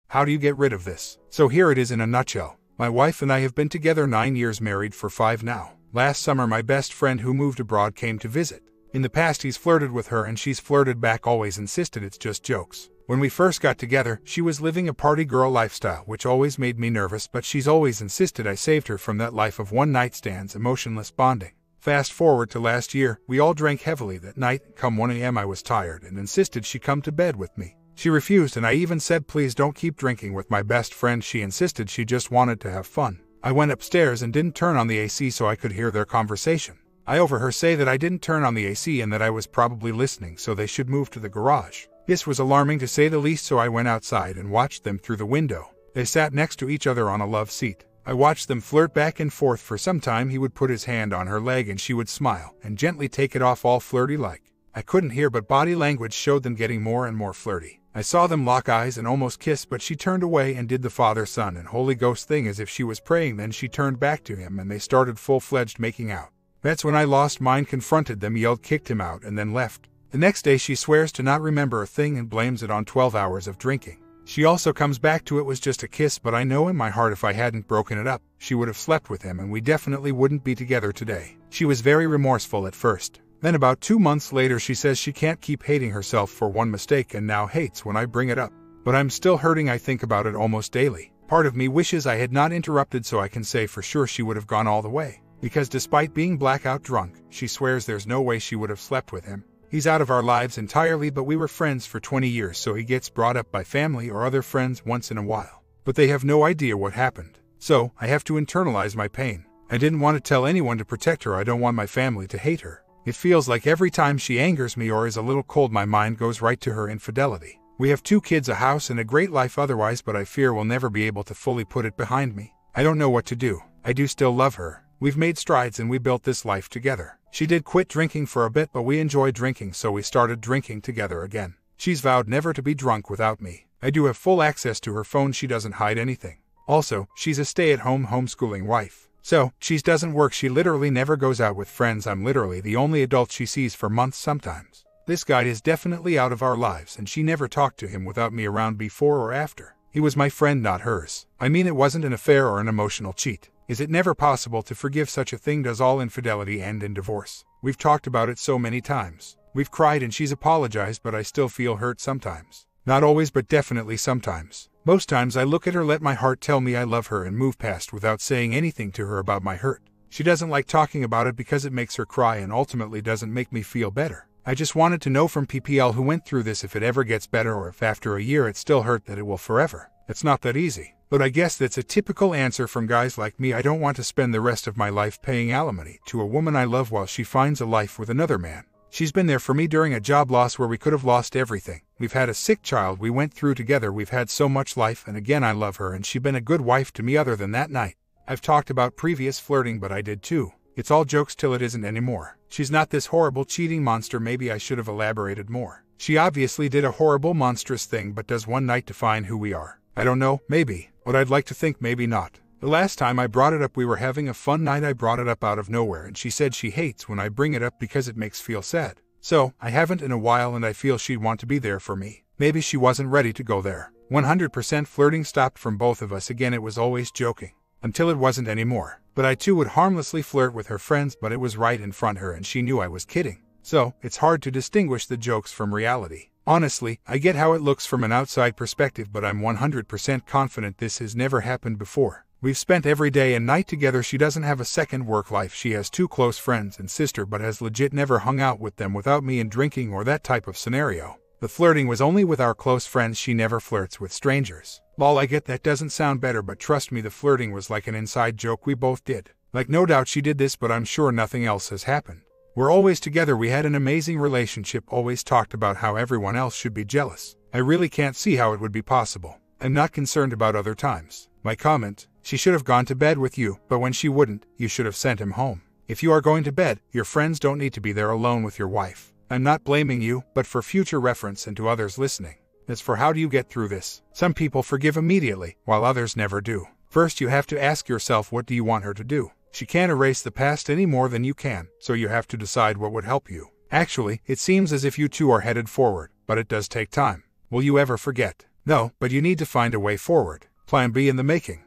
How do you get rid of this? So here it is in a nutshell. My wife and I have been together 9 years, married for 5 now. Last summer my best friend who moved abroad came to visit. In the past he's flirted with her and she's flirted back, always insisted it's just jokes. When we first got together, she was living a party girl lifestyle, which always made me nervous, but she's always insisted I saved her from that life of one-night stands, emotionless bonding. Fast forward to last year, we all drank heavily that night. Come 1 a.m. I was tired and insisted she come to bed with me. She refused and I even said, please don't keep drinking with my best friend. She insisted she just wanted to have fun. I went upstairs and didn't turn on the AC so I could hear their conversation. I overheard her say that I didn't turn on the AC and that I was probably listening, so they should move to the garage. This was alarming to say the least, so I went outside and watched them through the window. They sat next to each other on a love seat. I watched them flirt back and forth for some time. He would put his hand on her leg and she would smile and gently take it off, all flirty-like. I couldn't hear, but body language showed them getting more and more flirty. I saw them lock eyes and almost kiss, but she turned away and did the Father, Son, and Holy Ghost thing as if she was praying. Then she turned back to him and they started full-fledged making out. That's when I lost mine, confronted them, yelled, kicked him out, and then left. The next day she swears to not remember a thing and blames it on 12 hours of drinking. She also comes back to it was just a kiss, but I know in my heart if I hadn't broken it up, she would have slept with him and we definitely wouldn't be together today. She was very remorseful at first. Then about 2 months later she says she can't keep hating herself for one mistake and now hates when I bring it up. But I'm still hurting. I think about it almost daily. Part of me wishes I had not interrupted so I can say for sure she would have gone all the way. Because despite being blackout drunk, she swears there's no way she would have slept with him. He's out of our lives entirely, but we were friends for 20 years, so he gets brought up by family or other friends once in a while. But they have no idea what happened. So, I have to internalize my pain. I didn't want to tell anyone to protect her. I don't want my family to hate her. It feels like every time she angers me or is a little cold, my mind goes right to her infidelity. We have 2 kids, a house, and a great life otherwise, but I fear we'll never be able to fully put it behind me. I don't know what to do. I do still love her. We've made strides and we built this life together. She did quit drinking for a bit, but we enjoy drinking, so we started drinking together again. She's vowed never to be drunk without me. I do have full access to her phone. She doesn't hide anything. Also, she's a stay-at-home homeschooling wife. So, she doesn't work. She literally never goes out with friends. I'm literally the only adult she sees for months sometimes. This guy is definitely out of our lives and she never talked to him without me around before or after. He was my friend, not hers. I mean, it wasn't an affair or an emotional cheat. Is it never possible to forgive such a thing? Does all infidelity end in divorce? We've talked about it so many times. We've cried and she's apologized, but I still feel hurt sometimes. Not always, but definitely sometimes. Most times I look at her, let my heart tell me I love her, and move past without saying anything to her about my hurt. She doesn't like talking about it because it makes her cry and ultimately doesn't make me feel better. I just wanted to know from PPL who went through this if it ever gets better, or if after a year it still hurt, that it will forever. It's not that easy. But I guess that's a typical answer from guys like me. I don't want to spend the rest of my life paying alimony to a woman I love while she finds a life with another man. She's been there for me during a job loss where we could have lost everything. We've had a sick child we went through together. We've had so much life, and again I love her and she's been a good wife to me other than that night. I've talked about previous flirting, but I did too. It's all jokes till it isn't anymore. She's not this horrible cheating monster. Maybe I should have elaborated more. She obviously did a horrible, monstrous thing, but does one night define who we are? I don't know, maybe. But I'd like to think maybe not. The last time I brought it up, we were having a fun night. I brought it up out of nowhere and she said she hates when I bring it up because it makes feel sad. So, I haven't in a while and I feel she'd want to be there for me. Maybe she wasn't ready to go there. 100% flirting stopped from both of us. Again, it was always joking. Until it wasn't anymore. But I too would harmlessly flirt with her friends, but it was right in front of her and she knew I was kidding. So, it's hard to distinguish the jokes from reality. Honestly, I get how it looks from an outside perspective, but I'm 100% confident this has never happened before. We've spent every day and night together. She doesn't have a second work life. She has 2 close friends and sister, but has legit never hung out with them without me and drinking or that type of scenario. The flirting was only with our close friends. She never flirts with strangers. Lol, I get that doesn't sound better, but trust me, the flirting was like an inside joke we both did. Like, no doubt she did this, but I'm sure nothing else has happened. We're always together. We had an amazing relationship, always talked about how everyone else should be jealous. I really can't see how it would be possible. I'm not concerned about other times. My comment, she should have gone to bed with you, but when she wouldn't, you should have sent him home. If you are going to bed, your friends don't need to be there alone with your wife. I'm not blaming you, but for future reference and to others listening. As for how do you get through this, some people forgive immediately, while others never do. First, you have to ask yourself, what do you want her to do? She can't erase the past any more than you can, so you have to decide what would help you. Actually, it seems as if you two are headed forward, but it does take time. Will you ever forget? No, but you need to find a way forward. Plan B in the making.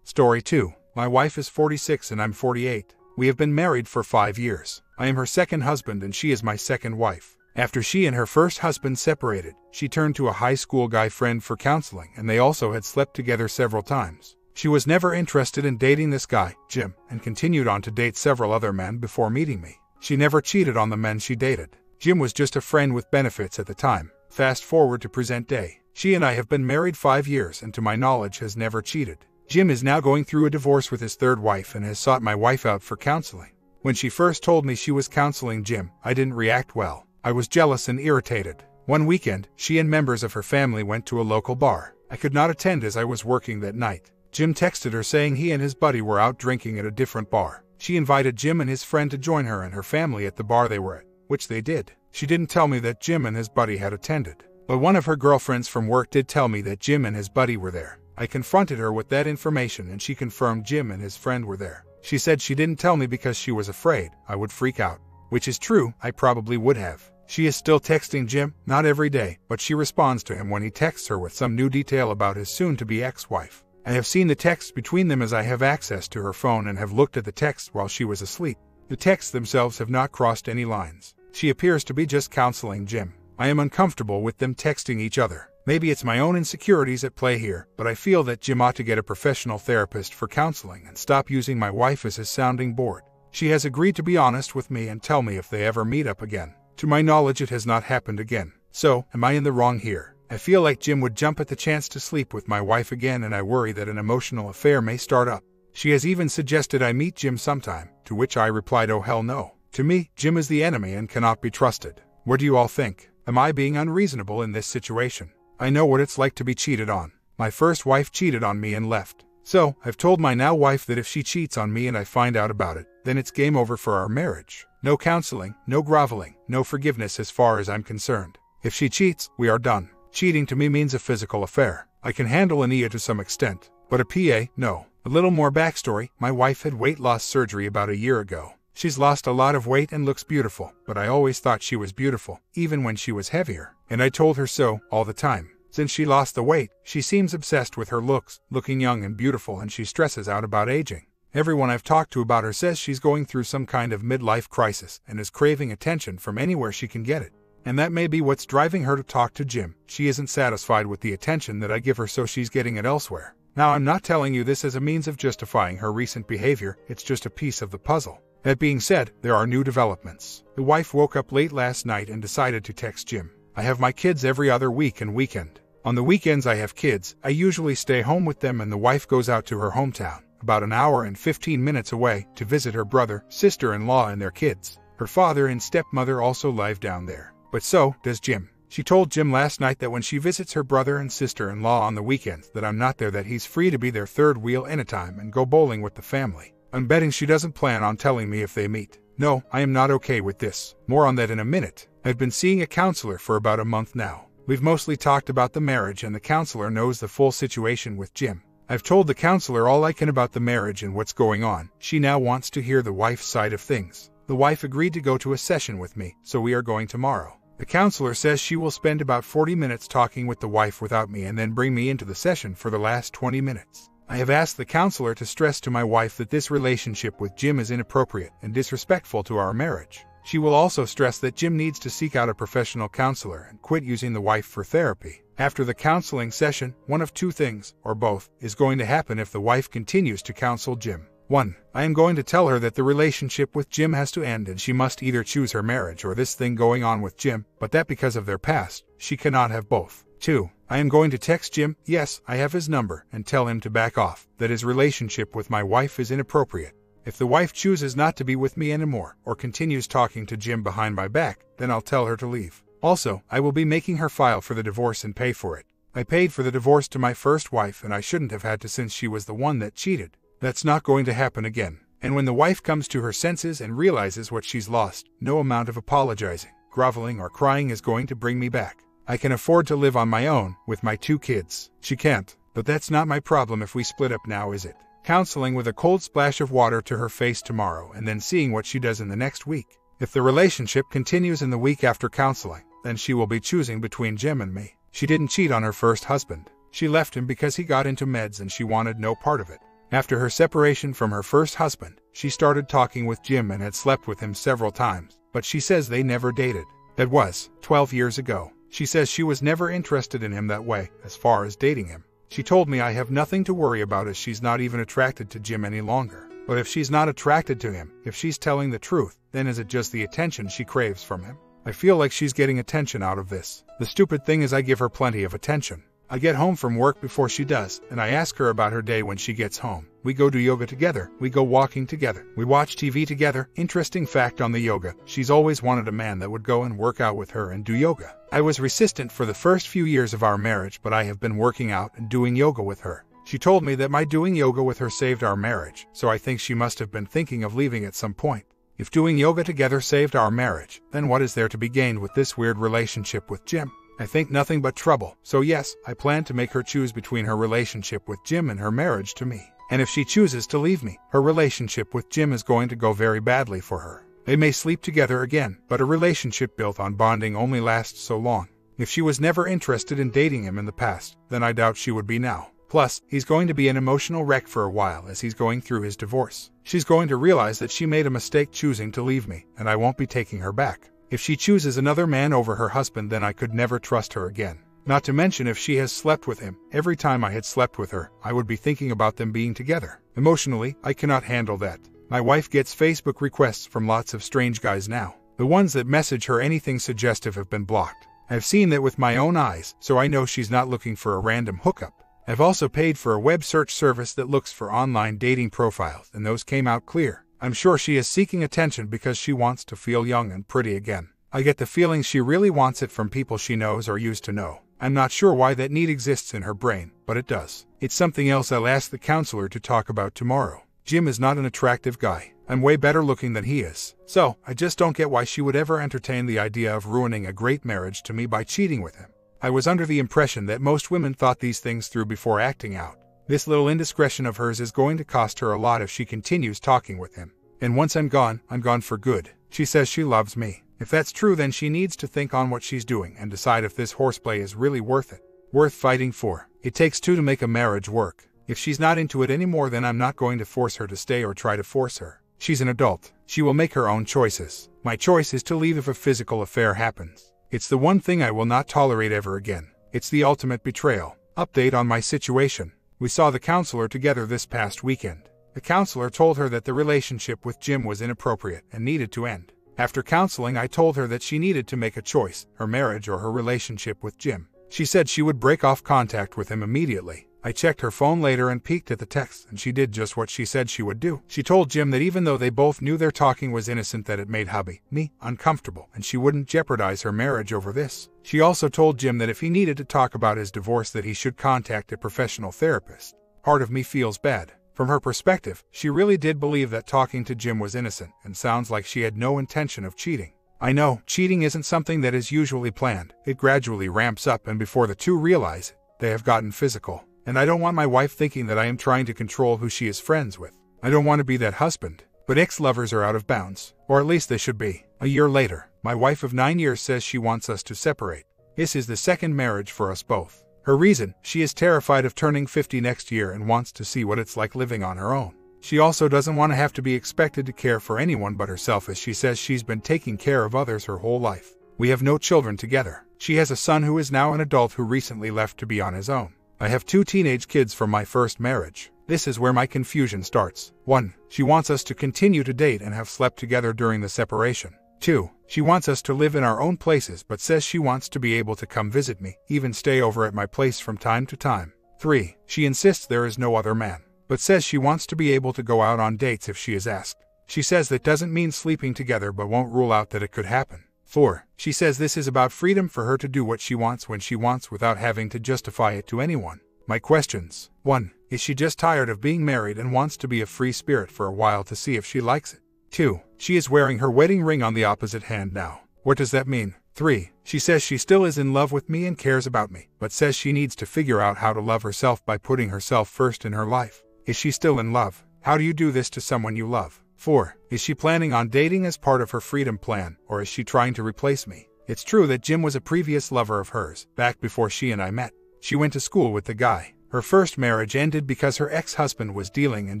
Story 2. My wife is 46 and I'm 48. We have been married for 5 years. I am her second husband and she is my second wife. After she and her first husband separated, she turned to a high school guy friend for counseling, and they also had slept together several times. She was never interested in dating this guy, Jim, and continued on to date several other men before meeting me. She never cheated on the men she dated. Jim was just a friend with benefits at the time. Fast forward to present day. She and I have been married 5 years and to my knowledge has never cheated. Jim is now going through a divorce with his third wife and has sought my wife out for counseling. When she first told me she was counseling Jim, I didn't react well. I was jealous and irritated. One weekend, she and members of her family went to a local bar. I could not attend as I was working that night. Jim texted her saying he and his buddy were out drinking at a different bar. She invited Jim and his friend to join her and her family at the bar they were at, which they did. She didn't tell me that Jim and his buddy had attended, but one of her girlfriends from work did tell me that Jim and his buddy were there. I confronted her with that information and she confirmed Jim and his friend were there. She said she didn't tell me because she was afraid I would freak out, which is true, I probably would have. She is still texting Jim, not every day, but she responds to him when he texts her with some new detail about his soon-to-be ex-wife. I have seen the texts between them as I have access to her phone and have looked at the texts while she was asleep. The texts themselves have not crossed any lines. She appears to be just counseling Jim. I am uncomfortable with them texting each other. Maybe it's my own insecurities at play here, but I feel that Jim ought to get a professional therapist for counseling and stop using my wife as his sounding board. She has agreed to be honest with me and tell me if they ever meet up again. To my knowledge, it has not happened again. So, am I in the wrong here? I feel like Jim would jump at the chance to sleep with my wife again, and I worry that an emotional affair may start up. She has even suggested I meet Jim sometime, to which I replied, oh hell no. To me, Jim is the enemy and cannot be trusted. What do you all think? Am I being unreasonable in this situation? I know what it's like to be cheated on. My first wife cheated on me and left. So, I've told my now wife that if she cheats on me and I find out about it, then it's game over for our marriage. No counseling, no groveling, no forgiveness as far as I'm concerned. If she cheats, we are done. Cheating to me means a physical affair. I can handle an EA to some extent, but a PA, no. A little more backstory, my wife had weight loss surgery about a year ago. She's lost a lot of weight and looks beautiful, but I always thought she was beautiful, even when she was heavier, and I told her so, all the time. Since she lost the weight, she seems obsessed with her looks, looking young and beautiful, and she stresses out about aging. Everyone I've talked to about her says she's going through some kind of midlife crisis and is craving attention from anywhere she can get it. And that may be what's driving her to talk to Jim. She isn't satisfied with the attention that I give her, so she's getting it elsewhere. Now, I'm not telling you this as a means of justifying her recent behavior, it's just a piece of the puzzle. That being said, there are new developments. The wife woke up late last night and decided to text Jim. I have my kids every other week and weekend. On the weekends I have kids, I usually stay home with them, and the wife goes out to her hometown, about an hour and 15 minutes away, to visit her brother, sister-in-law and their kids. Her father and stepmother also live down there. But so does Jim. She told Jim last night that when she visits her brother and sister-in-law on the weekends that I'm not there, that he's free to be their third wheel anytime and go bowling with the family. I'm betting she doesn't plan on telling me if they meet. No, I am not okay with this. More on that in a minute. I've been seeing a counselor for about a month now. We've mostly talked about the marriage, and the counselor knows the full situation with Jim. I've told the counselor all I can about the marriage and what's going on. She now wants to hear the wife's side of things. The wife agreed to go to a session with me, so we are going tomorrow. The counselor says she will spend about 40 minutes talking with the wife without me and then bring me into the session for the last 20 minutes. I have asked the counselor to stress to my wife that this relationship with Jim is inappropriate and disrespectful to our marriage. She will also stress that Jim needs to seek out a professional counselor and quit using the wife for therapy. After the counseling session, one of two things, or both, is going to happen if the wife continues to counsel Jim. 1. I am going to tell her that the relationship with Jim has to end and she must either choose her marriage or this thing going on with Jim, but that because of their past, she cannot have both. 2. I am going to text Jim, yes, I have his number, and tell him to back off, that his relationship with my wife is inappropriate. If the wife chooses not to be with me anymore, or continues talking to Jim behind my back, then I'll tell her to leave. Also, I will be making her file for the divorce and pay for it. I paid for the divorce to my first wife and I shouldn't have had to, since she was the one that cheated. That's not going to happen again. And when the wife comes to her senses and realizes what she's lost, no amount of apologizing, groveling, or crying is going to bring me back. I can afford to live on my own, with my 2 kids. She can't. But that's not my problem if we split up now, is it? Counseling with a cold splash of water to her face tomorrow and then seeing what she does in the next week. If the relationship continues in the week after counseling, then she will be choosing between Jim and me. She didn't cheat on her first husband. She left him because he got into meds and she wanted no part of it. After her separation from her first husband, she started talking with Jim and had slept with him several times, but she says they never dated. That was 12 years ago. She says she was never interested in him that way, as far as dating him. She told me I have nothing to worry about as she's not even attracted to Jim any longer. But if she's not attracted to him, if she's telling the truth, then is it just the attention she craves from him? I feel like she's getting attention out of this. The stupid thing is I give her plenty of attention. I get home from work before she does, and I ask her about her day when she gets home. We go do yoga together, we go walking together, we watch TV together. Interesting fact on the yoga, she's always wanted a man that would go and work out with her and do yoga. I was resistant for the first few years of our marriage, but I have been working out and doing yoga with her. She told me that my doing yoga with her saved our marriage, so I think she must have been thinking of leaving at some point. If doing yoga together saved our marriage, then what is there to be gained with this weird relationship with Jim? I think nothing but trouble, so yes, I plan to make her choose between her relationship with Jim and her marriage to me. And if she chooses to leave me, her relationship with Jim is going to go very badly for her. They may sleep together again, but a relationship built on bonding only lasts so long. If she was never interested in dating him in the past, then I doubt she would be now. Plus, he's going to be an emotional wreck for a while as he's going through his divorce. She's going to realize that she made a mistake choosing to leave me, and I won't be taking her back. If she chooses another man over her husband, then I could never trust her again. Not to mention if she has slept with him, every time I had slept with her, I would be thinking about them being together. Emotionally, I cannot handle that. My wife gets Facebook requests from lots of strange guys now. The ones that message her anything suggestive have been blocked. I've seen that with my own eyes, so I know she's not looking for a random hookup. I've also paid for a web search service that looks for online dating profiles, and those came out clear. I'm sure she is seeking attention because she wants to feel young and pretty again. I get the feeling she really wants it from people she knows or used to know. I'm not sure why that need exists in her brain, but it does. It's something else I'll ask the counselor to talk about tomorrow. Jim is not an attractive guy. I'm way better looking than he is. So, I just don't get why she would ever entertain the idea of ruining a great marriage to me by cheating with him. I was under the impression that most women thought these things through before acting out. This little indiscretion of hers is going to cost her a lot if she continues talking with him. And once I'm gone for good. She says she loves me. If that's true, then she needs to think on what she's doing and decide if this horseplay is really worth it. Worth fighting for. It takes two to make a marriage work. If she's not into it anymore, then I'm not going to force her to stay or try to force her. She's an adult. She will make her own choices. My choice is to leave if a physical affair happens. It's the one thing I will not tolerate ever again. It's the ultimate betrayal. Update on my situation. We saw the counselor together this past weekend. The counselor told her that the relationship with Jim was inappropriate and needed to end. After counseling, I told her that she needed to make a choice, her marriage or her relationship with Jim. She said she would break off contact with him immediately. I checked her phone later and peeked at the texts, and she did just what she said she would do. She told Jim that even though they both knew their talking was innocent, that it made me uncomfortable, and she wouldn't jeopardize her marriage over this. She also told Jim that if he needed to talk about his divorce, that he should contact a professional therapist. Part of me feels bad. From her perspective, she really did believe that talking to Jim was innocent, and sounds like she had no intention of cheating. I know, cheating isn't something that is usually planned. It gradually ramps up, and before the two realize it, they have gotten physical. And I don't want my wife thinking that I am trying to control who she is friends with. I don't want to be that husband. But ex-lovers are out of bounds. Or at least they should be. A year later, my wife of 9 years says she wants us to separate. This is the second marriage for us both. Her reason, she is terrified of turning 50 next year and wants to see what it's like living on her own. She also doesn't want to have to be expected to care for anyone but herself, as she says she's been taking care of others her whole life. We have no children together. She has a son who is now an adult who recently left to be on his own. I have 2 teenage kids from my first marriage. This is where my confusion starts. 1. She wants us to continue to date and have slept together during the separation. 2. She wants us to live in our own places, but says she wants to be able to come visit me, even stay over at my place from time to time. 3. She insists there is no other man, but says she wants to be able to go out on dates if she is asked. She says that doesn't mean sleeping together, but won't rule out that it could happen. 4. She says this is about freedom for her to do what she wants when she wants without having to justify it to anyone. My questions. 1. Is she just tired of being married and wants to be a free spirit for a while to see if she likes it? 2. She is wearing her wedding ring on the opposite hand now. What does that mean? 3. She says she still is in love with me and cares about me, but says she needs to figure out how to love herself by putting herself first in her life. Is she still in love? How do you do this to someone you love? 4. Is she planning on dating as part of her freedom plan, or is she trying to replace me? It's true that Jim was a previous lover of hers, back before she and I met. She went to school with the guy. Her first marriage ended because her ex-husband was dealing and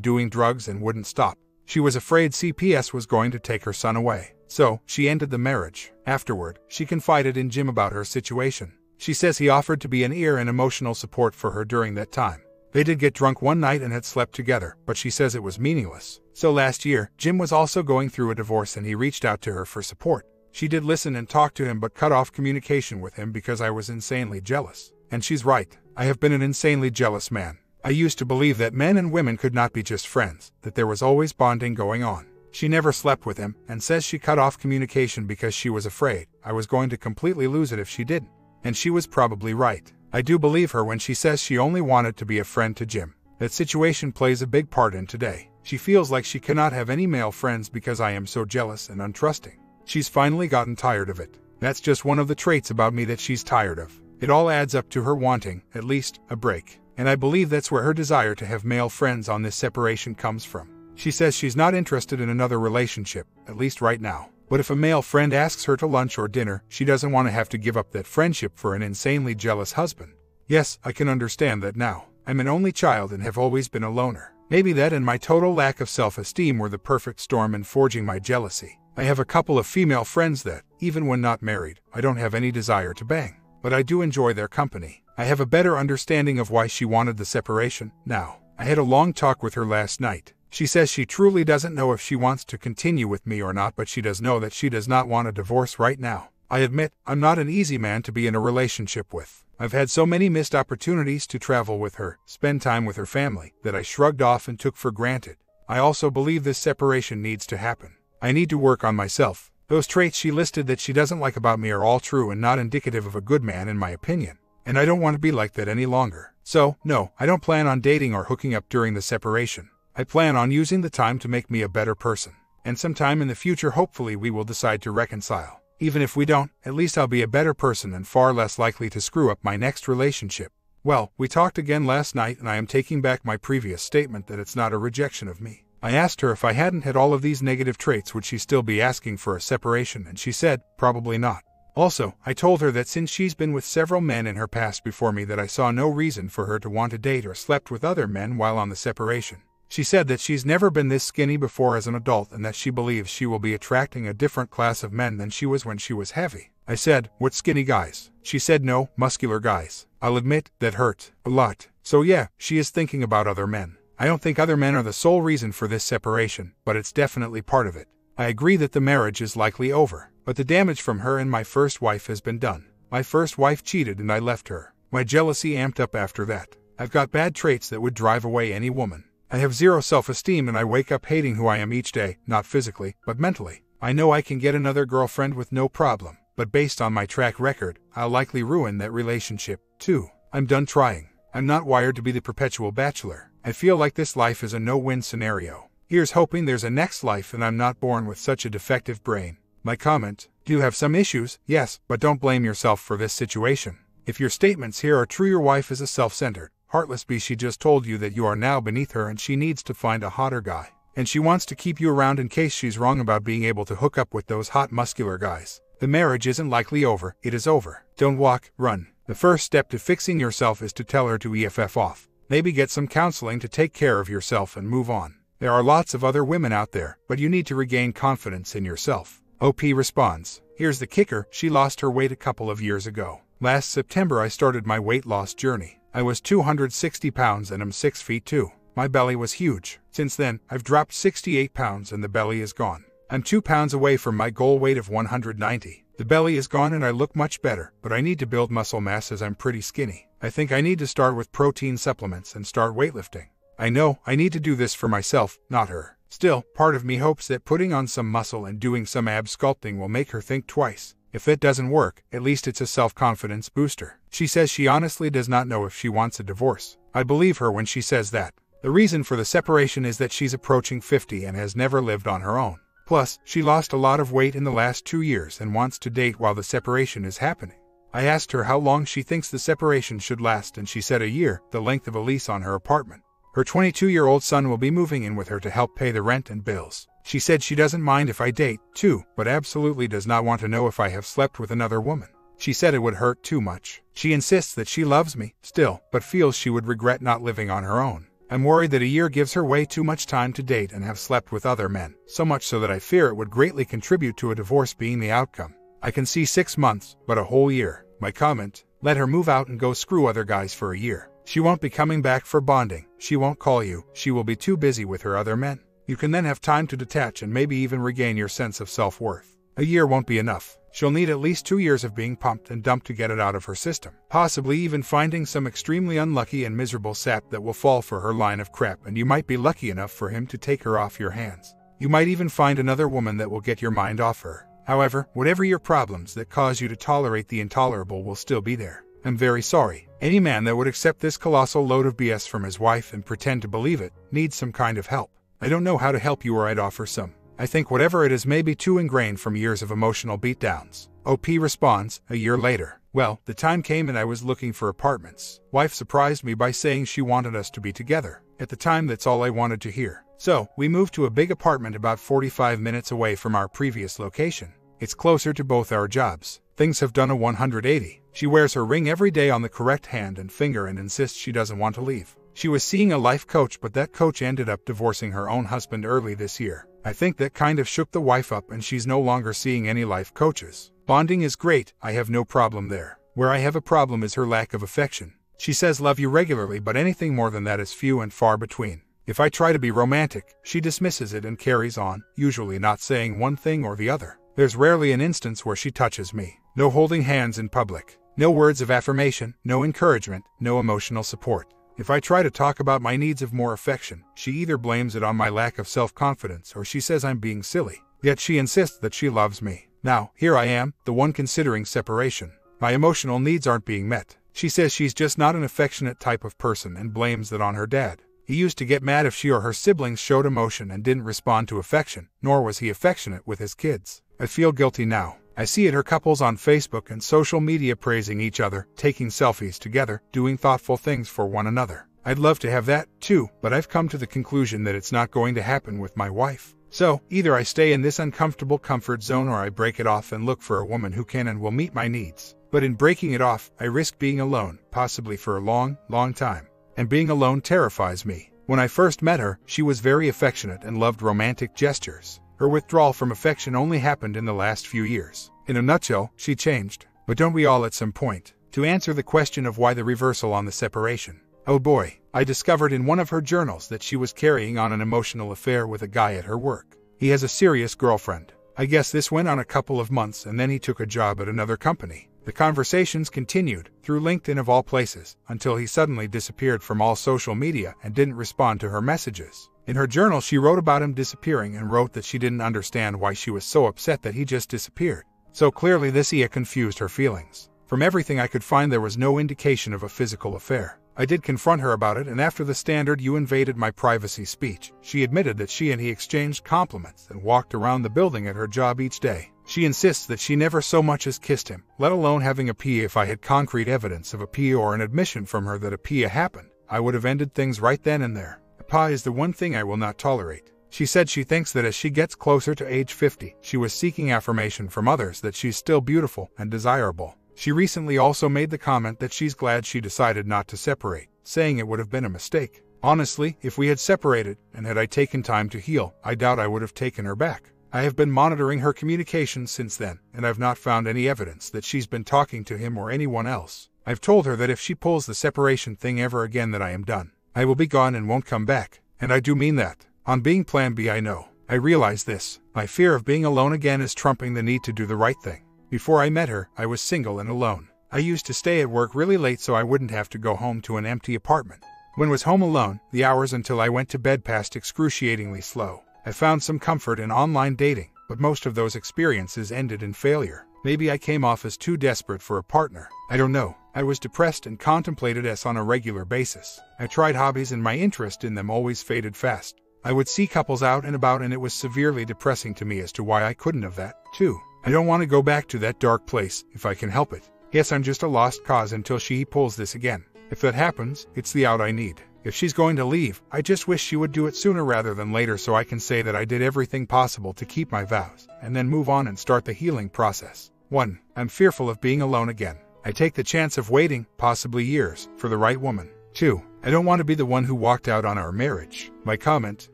doing drugs and wouldn't stop. She was afraid CPS was going to take her son away, so she ended the marriage. Afterward, she confided in Jim about her situation. She says he offered to be an ear and emotional support for her during that time. They did get drunk one night and had slept together, but she says it was meaningless. So last year, Jim was also going through a divorce and he reached out to her for support. She did listen and talk to him but cut off communication with him because I was insanely jealous. And she's right. I have been an insanely jealous man. I used to believe that men and women could not be just friends, that there was always bonding going on. She never slept with him and says she cut off communication because she was afraid I was going to completely lose it if she didn't. And she was probably right. I do believe her when she says she only wanted to be a friend to Jim. That situation plays a big part in today. She feels like she cannot have any male friends because I am so jealous and untrusting. She's finally gotten tired of it. That's just one of the traits about me that she's tired of. It all adds up to her wanting, at least, a break. And I believe that's where her desire to have male friends on this separation comes from. She says she's not interested in another relationship, at least right now. But if a male friend asks her to lunch or dinner, she doesn't want to have to give up that friendship for an insanely jealous husband. Yes, I can understand that now. I'm an only child and have always been a loner. Maybe that and my total lack of self-esteem were the perfect storm in forging my jealousy. I have a couple of female friends that, even when not married, I don't have any desire to bang. But I do enjoy their company. I have a better understanding of why she wanted the separation now. I had a long talk with her last night. She says she truly doesn't know if she wants to continue with me or not, but she does know that she does not want a divorce right now. I admit, I'm not an easy man to be in a relationship with. I've had so many missed opportunities to travel with her, spend time with her family, that I shrugged off and took for granted. I also believe this separation needs to happen. I need to work on myself. Those traits she listed that she doesn't like about me are all true and not indicative of a good man in my opinion. And I don't want to be like that any longer. So, no, I don't plan on dating or hooking up during the separation. I plan on using the time to make me a better person. And sometime in the future hopefully we will decide to reconcile. Even if we don't, at least I'll be a better person and far less likely to screw up my next relationship. Well, we talked again last night and I am taking back my previous statement that it's not a rejection of me. I asked her if I hadn't had all of these negative traits would she still be asking for a separation, and she said, probably not. Also, I told her that since she's been with several men in her past before me that I saw no reason for her to want to date or slept with other men while on the separation. She said that she's never been this skinny before as an adult and that she believes she will be attracting a different class of men than she was when she was heavy. I said, what skinny guys? She said no, muscular guys. I'll admit, that hurt a lot. So yeah, she is thinking about other men. I don't think other men are the sole reason for this separation, but it's definitely part of it. I agree that the marriage is likely over, but the damage from her and my first wife has been done. My first wife cheated and I left her. My jealousy amped up after that. I've got bad traits that would drive away any woman. I have zero self-esteem and I wake up hating who I am each day, not physically, but mentally. I know I can get another girlfriend with no problem, but based on my track record, I'll likely ruin that relationship, too. I'm done trying. I'm not wired to be the perpetual bachelor. I feel like this life is a no-win scenario. Here's hoping there's a next life and I'm not born with such a defective brain. My comment, do you have some issues? Yes, but don't blame yourself for this situation. If your statements here are true, your wife is a self-centered, heartless beast. She just told you that you are now beneath her and she needs to find a hotter guy. And she wants to keep you around in case she's wrong about being able to hook up with those hot muscular guys. The marriage isn't likely over, it is over. Don't walk, run. The first step to fixing yourself is to tell her to EFF off. Maybe get some counseling to take care of yourself and move on. There are lots of other women out there, but you need to regain confidence in yourself. OP responds, here's the kicker, she lost her weight a couple of years ago. Last September I started my weight loss journey. I was 260 pounds and I'm 6 feet 2. My belly was huge. Since then, I've dropped 68 pounds and the belly is gone. I'm 2 pounds away from my goal weight of 190. The belly is gone and I look much better, but I need to build muscle mass as I'm pretty skinny. I think I need to start with protein supplements and start weightlifting. I know I need to do this for myself, not her. Still, part of me hopes that putting on some muscle and doing some ab sculpting will make her think twice. If that doesn't work, at least it's a self-confidence booster. She says she honestly does not know if she wants a divorce. I believe her when she says that. The reason for the separation is that she's approaching 50 and has never lived on her own. Plus, she lost a lot of weight in the last 2 years and wants to date while the separation is happening. I asked her how long she thinks the separation should last and she said a year, the length of a lease on her apartment. Her 22-year-old son will be moving in with her to help pay the rent and bills. She said she doesn't mind if I date, too, but absolutely does not want to know if I have slept with another woman. She said it would hurt too much. She insists that she loves me, still, but feels she would regret not living on her own. I'm worried that a year gives her way too much time to date and have slept with other men, so much so that I fear it would greatly contribute to a divorce being the outcome. I can see 6 months, but a whole year. My comment: let her move out and go screw other guys for a year. She won't be coming back for bonding. She won't call you. She will be too busy with her other men. You can then have time to detach and maybe even regain your sense of self-worth. A year won't be enough. She'll need at least 2 years of being pumped and dumped to get it out of her system. Possibly even finding some extremely unlucky and miserable sap that will fall for her line of crap, and you might be lucky enough for him to take her off your hands. You might even find another woman that will get your mind off her. However, whatever your problems that cause you to tolerate the intolerable will still be there. I'm very sorry. Any man that would accept this colossal load of BS from his wife and pretend to believe it needs some kind of help. I don't know how to help you, or I'd offer some. I think whatever it is may be too ingrained from years of emotional beatdowns. OP responds, a year later. Well, the time came and I was looking for apartments. Wife surprised me by saying she wanted us to be together. At the time, that's all I wanted to hear. So, we moved to a big apartment about 45 minutes away from our previous location. It's closer to both our jobs. Things have done a 180. She wears her ring every day on the correct hand and finger and insists she doesn't want to leave. She was seeing a life coach, but that coach ended up divorcing her own husband early this year. I think that kind of shook the wife up, and she's no longer seeing any life coaches. Bonding is great, I have no problem there. Where I have a problem is her lack of affection. She says love you regularly, but anything more than that is few and far between. If I try to be romantic, she dismisses it and carries on, usually not saying one thing or the other. There's rarely an instance where she touches me. No holding hands in public. No words of affirmation, no encouragement, no emotional support. If I try to talk about my needs of more affection, she either blames it on my lack of self-confidence or she says I'm being silly. Yet she insists that she loves me. Now, here I am, the one considering separation. My emotional needs aren't being met. She says she's just not an affectionate type of person and blames that on her dad. He used to get mad if she or her siblings showed emotion and didn't respond to affection, nor was he affectionate with his kids. I feel guilty now. I see it, her couples on Facebook and social media praising each other, taking selfies together, doing thoughtful things for one another. I'd love to have that, too, but I've come to the conclusion that it's not going to happen with my wife. So, either I stay in this uncomfortable comfort zone or I break it off and look for a woman who can and will meet my needs. But in breaking it off, I risk being alone, possibly for a long, long time. And being alone terrifies me. When I first met her, she was very affectionate and loved romantic gestures. Her withdrawal from affection only happened in the last few years. In a nutshell, she changed. But don't we all at some point? To answer the question of why the reversal on the separation. Oh boy, I discovered in one of her journals that she was carrying on an emotional affair with a guy at her work. He has a serious girlfriend. I guess this went on a couple of months and then he took a job at another company. The conversations continued, through LinkedIn of all places, until he suddenly disappeared from all social media and didn't respond to her messages. In her journal, she wrote about him disappearing and wrote that she didn't understand why she was so upset that he just disappeared. So clearly this confused her feelings. From everything I could find, there was no indication of a physical affair. I did confront her about it, and after the standard "you invaded my privacy" speech, she admitted that she and he exchanged compliments and walked around the building at her job each day. She insists that she never so much as kissed him, let alone having a PA. If I had concrete evidence of a PA or an admission from her that a PA happened, I would have ended things right then and there. A PA is the one thing I will not tolerate. She said she thinks that as she gets closer to age 50, she was seeking affirmation from others that she's still beautiful and desirable. She recently also made the comment that she's glad she decided not to separate, saying it would have been a mistake. Honestly, if we had separated, and had I taken time to heal, I doubt I would have taken her back. I have been monitoring her communications since then, and I've not found any evidence that she's been talking to him or anyone else. I've told her that if she pulls the separation thing ever again, that I am done. I will be gone and won't come back, and I do mean that. On being plan B, I know. I realize this. My fear of being alone again is trumping the need to do the right thing. Before I met her, I was single and alone. I used to stay at work really late so I wouldn't have to go home to an empty apartment. When I was home alone, the hours until I went to bed passed excruciatingly slow. I found some comfort in online dating, but most of those experiences ended in failure. Maybe I came off as too desperate for a partner. I don't know. I was depressed and contemplated S on a regular basis. I tried hobbies and my interest in them always faded fast. I would see couples out and about and it was severely depressing to me as to why I couldn't have that, too. I don't want to go back to that dark place, if I can help it. Yes, I'm just a lost cause until she pulls this again. If that happens, it's the out I need. If she's going to leave, I just wish she would do it sooner rather than later so I can say that I did everything possible to keep my vows, and then move on and start the healing process. 1. I'm fearful of being alone again. I take the chance of waiting, possibly years, for the right woman. 2. I don't want to be the one who walked out on our marriage. My comment: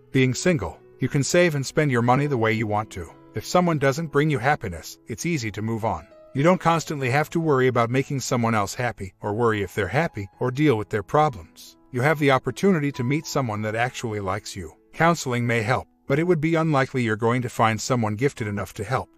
being single. You can save and spend your money the way you want to. If someone doesn't bring you happiness, it's easy to move on. You don't constantly have to worry about making someone else happy, or worry if they're happy, or deal with their problems. You have the opportunity to meet someone that actually likes you. Counseling may help, but it would be unlikely you're going to find someone gifted enough to help.